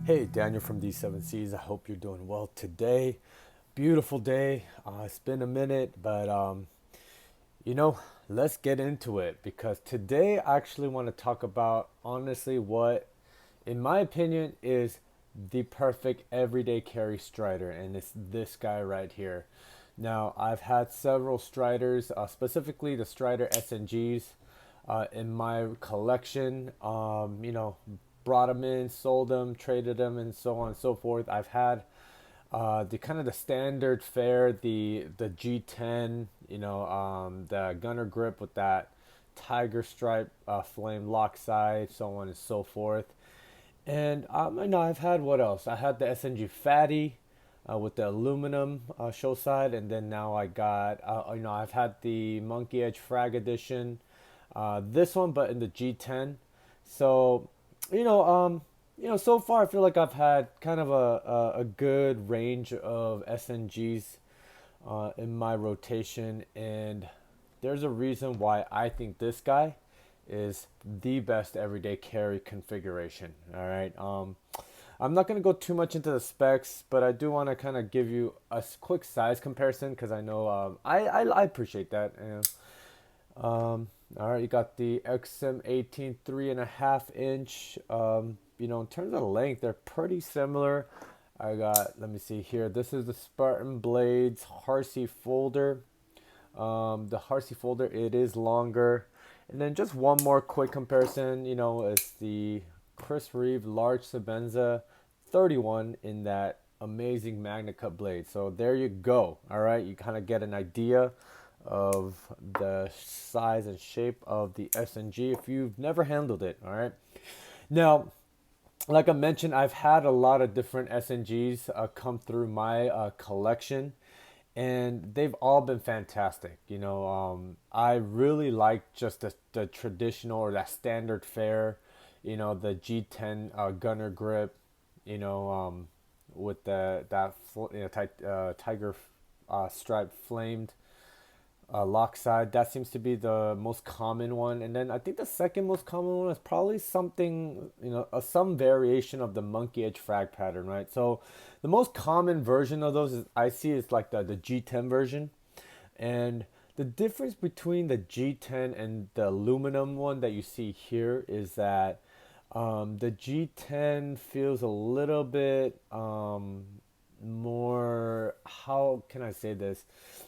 Hey, Daniel from D7Cs. I hope you're doing well today. Beautiful day. It's been a minute, but you know, let's get into it because today I actually want to talk about honestly what, in my opinion, is the perfect everyday carry strider, and it's this guy right here. Now, I've had several Striders, specifically the Strider SNGs, in my collection. Brought them in, sold them, traded them, and so on and so forth. I've had the kind of the standard fare, the G10, the gunner grip with that tiger stripe flame lock side, so on and so forth. And I've had what else? I had the SNG Fatty with the aluminum show side, and then now I got I've had the Monkey Edge Frag Edition, this one, but in the G10. So, you know, um, so far I feel like I've had kind of a good range of SNGs in my rotation, and there's a reason why I think this guy is the best everyday carry configuration. All right. I'm not going to go too much into the specs, but I do want to kind of give you a quick size comparison because I know I appreciate that. All right, you got the XM18 3.5 inch. In terms of length, they're pretty similar. I got, let me see here. This is the Spartan Blades Harsey folder. The Harsey folder, it is longer. And then just one more quick comparison, is the Chris Reeve Large Sabenza 31 in that amazing Magna Cut blade. So there you go. All right, you kind of get an idea of the size and shape of the SNG if you've never handled it. All right. Now, like I mentioned, I've had a lot of different SNGs come through my collection, and they've all been fantastic. I really like just the traditional or that standard fare, the G10 gunner grip, you know, um, with tiger stripe flamed lock side. That seems to be the most common one, and then I think the second most common one is probably something, some variation of the monkey edge frag pattern, right? So the most common version of those is I see is like the G10 version, and the difference between the G10 and the aluminum one that you see here is that the G10 feels a little bit more, how can I say this?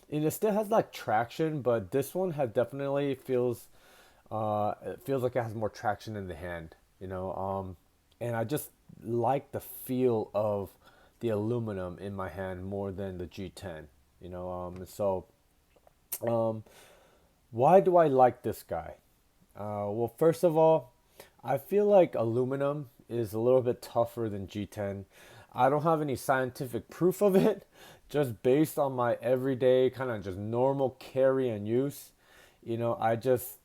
It still has like traction, but this one has definitely feels it feels like it has more traction in the hand, and I just like the feel of the aluminum in my hand more than the G10, um, why do I like this guy? Well, first of all, I feel like aluminum is a little bit tougher than G10. I don't have any scientific proof of it, just based on my everyday kind of just normal carry and use. I just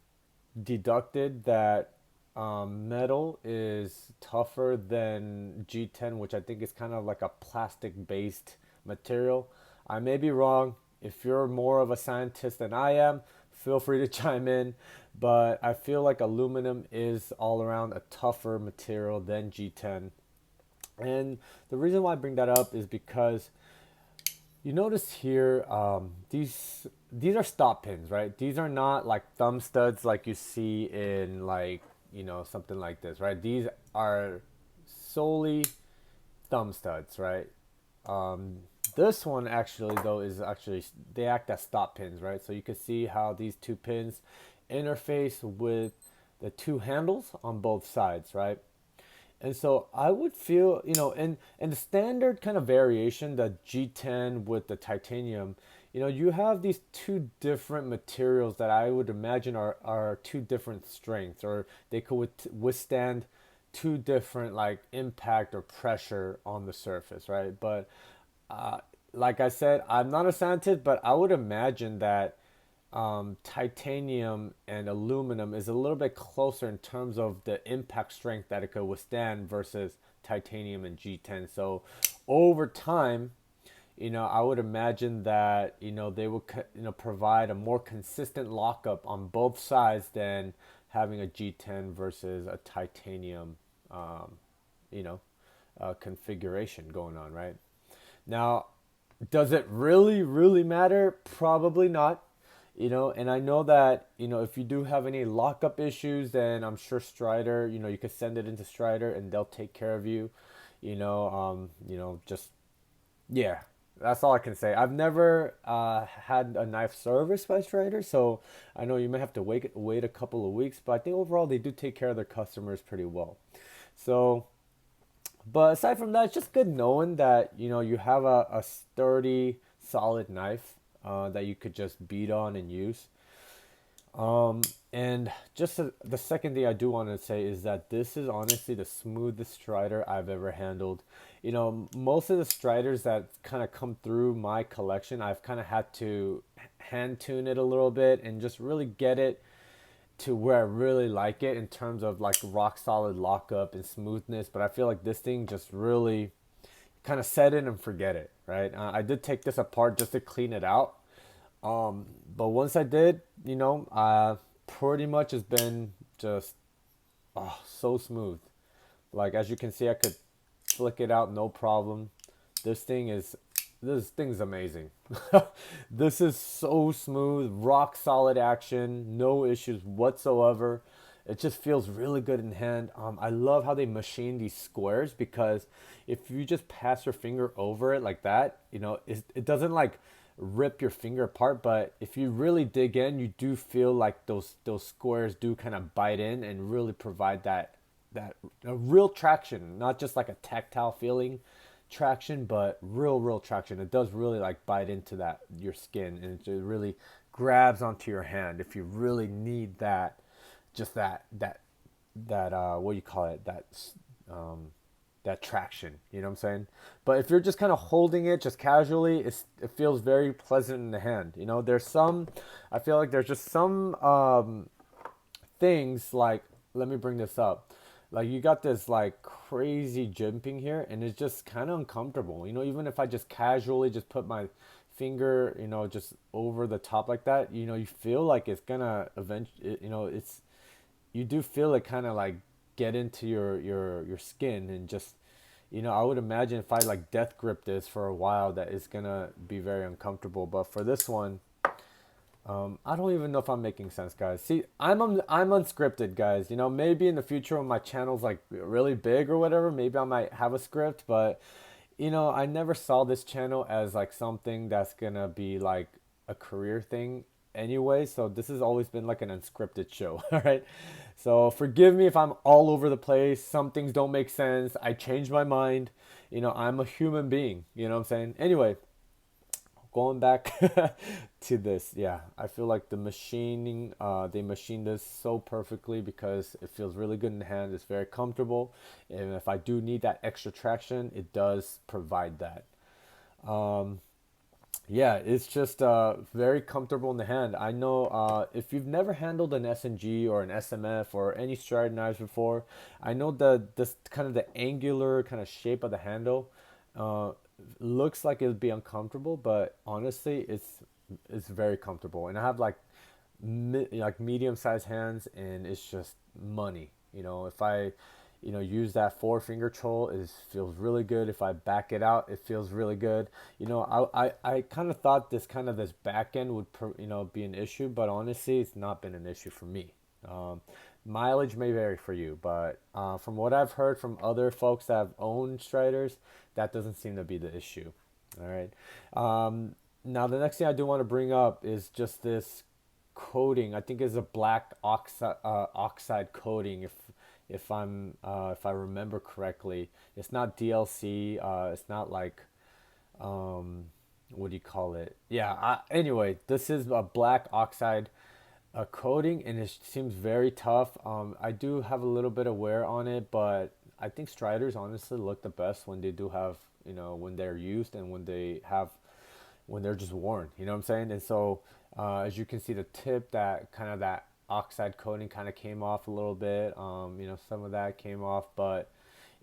deducted that metal is tougher than G10, which I think is kind of like a plastic based material. I may be wrong. If you're more of a scientist than I am, feel free to chime in. But I feel like aluminum is all around a tougher material than G10. And the reason why I bring that up is because you notice here, these are stop pins, right? These are not like thumb studs like you see in like something like this, right? These are solely thumb studs, right? Um, this one actually though is actually they act as stop pins, right? So you can see how these two pins interface with the two handles on both sides, right? And so I would feel, and the standard kind of variation, the G10 with the titanium, you have these two different materials that I would imagine are two different strengths, or they could withstand two different like impact or pressure on the surface, right? But uh, like I said, I'm not a scientist, but I would imagine that titanium and aluminum is a little bit closer in terms of the impact strength that it could withstand versus titanium and G10. So over time, I would imagine that they would provide a more consistent lockup on both sides than having a G10 versus a titanium, um, you know. configuration going on, right? Now, does it really matter? Probably not. And I know that, if you do have any lockup issues, then I'm sure Strider, you could send it into Strider and they'll take care of you. Just, yeah, that's all I can say. I've never had a knife service by Strider, so I know you may have to wait a couple of weeks, but I think overall they do take care of their customers pretty well. So, but aside from that, it's just good knowing that you have a sturdy, solid knife that you could just beat on and use. And just the second thing I do want to say is that this is honestly the smoothest Strider I've ever handled. Most of the Striders that kind of come through my collection, I've kind of had to hand tune it a little bit and just really get it to where I really like it in terms of like rock solid lockup and smoothness. But I feel like this thing just really kind of set it and forget it, right? I did take this apart just to clean it out. But once I did, pretty much has been just so smooth. Like as you can see, I could flick it out no problem. This thing's amazing. This is so smooth, rock solid action, no issues whatsoever. It just feels really good in hand. I love how they machine these squares because if you just pass your finger over it like that, it doesn't like rip your finger apart. But if you really dig in, you do feel like those squares do kind of bite in and really provide that a real traction, not just like a tactile feeling traction, but real traction. It does really like bite into that your skin, and it really grabs onto your hand if you really need that, just that what do you call it, that traction, you know what I'm saying? But if you're just kind of holding it just casually, it feels very pleasant in the hand. I feel like there's just some things like, let me bring this up. Like you got this like crazy jimping here and it's just kind of uncomfortable. Even if I just casually just put my finger, just over the top like that, you feel like it's gonna eventually, you do feel it kind of like get into your skin and just, I would imagine if I like death grip this for a while that it's gonna be very uncomfortable. But for this one, I don't even know if I'm making sense, guys. See, I'm unscripted, guys. Maybe in the future when my channel's like really big or whatever, maybe I might have a script. But I never saw this channel as like something that's gonna be like a career thing anyway. So this has always been like an unscripted show. All right. So forgive me if I'm all over the place. Some things don't make sense. I change my mind. I'm a human being. You know what I'm saying? Anyway, going back to this, yeah, I feel like the machining, they machined this so perfectly because it feels really good in the hand. It's very comfortable, and if I do need that extra traction, it does provide that. Yeah, it's just very comfortable in the hand. I know if you've never handled an SNG or an SMF or any Strider knives before, I know this kind of the angular kind of shape of the handle uh, looks like it would be uncomfortable, but honestly, it's very comfortable. And I have like like medium sized hands, and it's just money. If I use that four finger troll, it feels really good. If I back it out, it feels really good. I kind of thought this back end would be an issue, but honestly, it's not been an issue for me. Mileage may vary for you, but from what I've heard from other folks that have owned Striders, that doesn't seem to be the issue. All right. Now the next thing I do want to bring up is just this coating. I think it's a black oxide coating. If I remember correctly, it's not DLC. It's not like what do you call it? Yeah. Anyway, this is a black oxide coating, and it seems very tough. I do have a little bit of wear on it, but I think Striders honestly look the best when they do have, when they're used and when they're just worn. You know what I'm saying? And so, as you can see, the tip, that oxide coating kind of came off a little bit. Some of that came off, but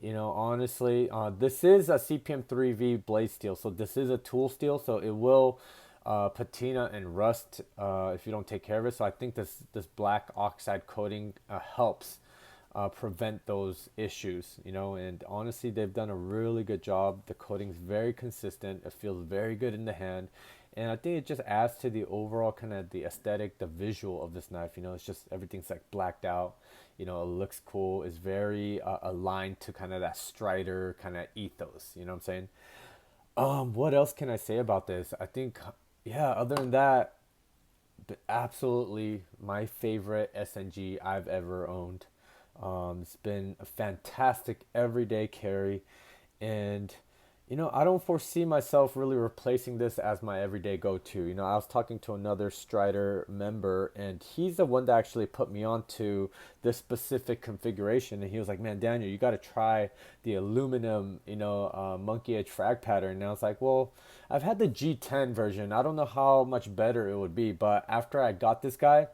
honestly, this is a CPM 3V blade steel, so this is a tool steel, so it will patina and rust if you don't take care of it. So I think this black oxide coating helps prevent those issues, you know. And honestly, they've done a really good job. The coating's very consistent. It feels very good in the hand, and I think it just adds to the overall kind of the aesthetic, the visual of this knife. You know, it's just everything's like blacked out. You know, it looks cool. It's very aligned to kind of that Strider kind of ethos. You know what I'm saying? What else can I say about this? I think, yeah. Other than that, absolutely my favorite SNG I've ever owned. It's been a fantastic everyday carry, and you know, I don't foresee myself really replacing this as my everyday go-to. You know, I was talking to another Strider member, and he's the one that actually put me onto this specific configuration. And he was like, "Man, Daniel, you got to try the aluminum, monkey edge frag pattern." And I was like, "Well, I've had the G10 version. I don't know how much better it would be." But after I got this guy,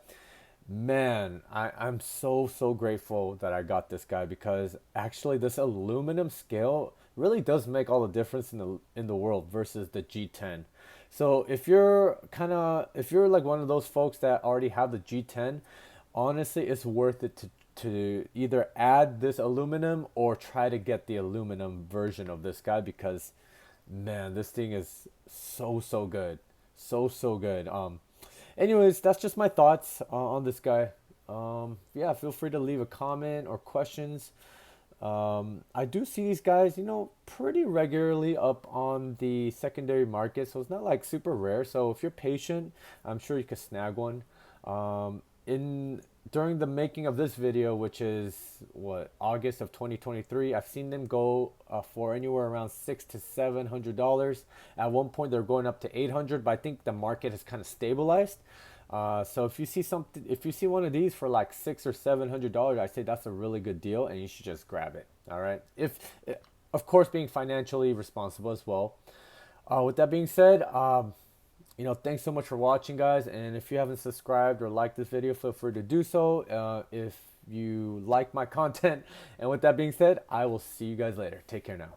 man, I'm so grateful that I got this guy, because actually this aluminum scale really does make all the difference in the world versus the G10. So if you're like one of those folks that already have the G10, honestly it's worth it to either add this aluminum or try to get the aluminum version of this guy, because man, this thing is so good. So good. Anyways, that's just my thoughts on this guy. Yeah, feel free to leave a comment or questions. I do see these guys, pretty regularly up on the secondary market, so it's not like super rare. So if you're patient, I'm sure you could snag one. In During the making of this video, which is August of 2023, I've seen them go for anywhere around $600 to $700. At one point, they're going up to 800, but I think the market has kind of stabilized. So if you see one of these for like $600 or $700, I say that's a really good deal, and you should just grab it. All right, of course, being financially responsible as well. With that being said, thanks so much for watching, guys. And if you haven't subscribed or liked this video, feel free to do so. If you like my content, and with that being said, I will see you guys later. Take care now.